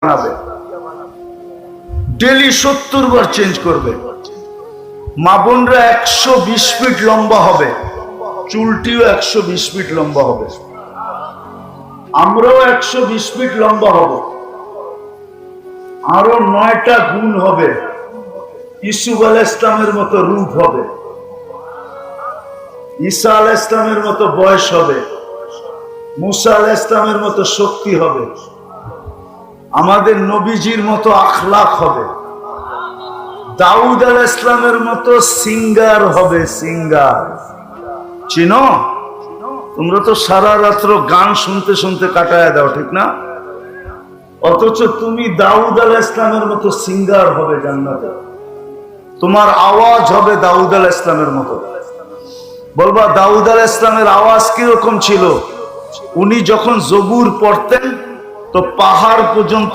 বানাবে, ডেলি 70 বার চেঞ্জ করবে। মা বোনরা 120 ফিট লম্বা হবে, চুলটিও 120 ফিট লম্বা হবে। আমরাও 120 ফিট লম্বা হব। আরো 9টা গুণ হবে। ইসুফ আলাইহিস সালামের মতো রূপ হবে, ঈসা আলাইহিস সালামের মতো বয়স হবে, মুসা আলাইহিস সালামের মতো শক্তি হবে, আমাদের নবীজির মতো আখলাক হবে, দাউদ আলাইহিস সালামের মতো সিঙ্গার হবে। সিঙ্গার চিনো? তোমরা তো সারা রাত্র গান শুনতে শুনতে কাটায় দাও, ঠিক না? অথচ তুমি দাউদ আলাইহিস সালামের মতো সিঙ্গার হবে জান্নাতে। তোমার আওয়াজ হবে দাউদ আলাইহিস সালামের মতো। বলবা দাউদ আলাইহিস সালামের আওয়াজ কিরকম ছিল? উনি যখন জবুর পড়তেন তো পাহাড় পর্যন্ত